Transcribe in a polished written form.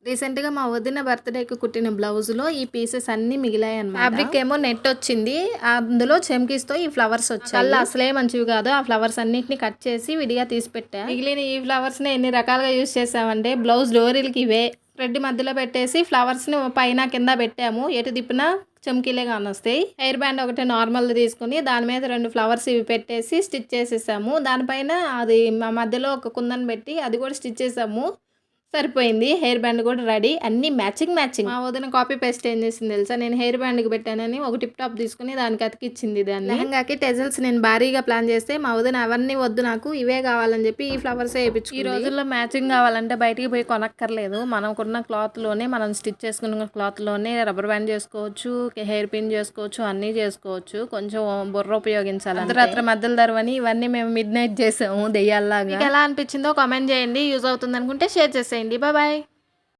రీసెంట్‌గా మా వదిన బర్త్‌డేకి కుట్టిన బ్లౌజ్‌లో ఈ పీసెస్ అన్నీ మిగిలాయన్నమాట. ఫ్యాబ్రిక్ ఏమో నెట్ వచ్చింది. అందులో చెమ్కీస్‌తో ఈ ఫ్లవర్స్ వచ్చాయి. కళ్ళు అసలే మంచివి కాదు. ఆ ఫ్లవర్స్ అన్నిటిని కట్ చేసి విడిగా తీసి పెట్టా. మిగిలిన ఈ ఫ్లవర్స్‌ని ఎన్ని రకాలుగా యూజ్ చేసామంటే బ్లౌజ్ డోరీలకి ఇవే థ్రెడ్ మధ్యలో పెట్టేసి ఫ్లవర్స్‌ని పైన కింద పెట్టాము. ఎటు తిప్పినా చమ్కీలే కానొస్తాయి. హెయిర్ బ్యాండ్ ఒకటి నార్మల్‌ది తీసుకొని దాని మీద 2 ఫ్లవర్స్ ఇవి పెట్టేసి స్టిచ్ చేసేసాము. దానిపైన అది మధ్యలో ఒక కుందన్ పెట్టి అది కూడా స్టిచ్ చేసాము. సరిపోయింది. హెయిర్ బ్యాండ్ కూడా రెడీ. అన్నీ మ్యాచింగ్. మా వదిన కాపీ పేస్ట్ ఏం చేసింది తెలుసా? నేను హెయిర్ బ్యాండ్‌కి పెట్టానని ఒక టిప్ టాప్ తీసుకొని దానికి అతికిచ్చింది దాన్ని. లెహంగాకి టెజల్స్ నేను భారీగా ప్లాన్ చేస్తే మా వదిన అవన్నీ వద్దు నాకు ఇవే కావాలని చెప్పి ఈ ఫ్లవర్సే ఏపించుకుంది. ఈ రోజుల్లో మ్యాచింగ్ కావాలంటే బయటికి పోయి కొనక్కర్లేదు. మనకున్న క్లాత్‌లోనే మనం స్టిచ్ చేసుకున్న క్లాత్‌లోనే రబ్బర్ బ్యాండ్ చేసుకోవచ్చు, హెయిర్ పిన్ చేసుకోవచ్చు, అన్నీ చేసుకోవచ్చు. కొంచెం బుర్ర ఉపయోగించాలి. అర్ధరాత్రి మధ్యలో దర్వని ఇవన్నీ మేము మిడ్‌నైట్ చేసాము దెయ్యాల్లాగా. మీకు ఎలా అనిపించిందో కామెంట్ చేయండి. యూజ్ అవుతుంది అనుకుంటే షేర్ చేసేయండి. బాయ్.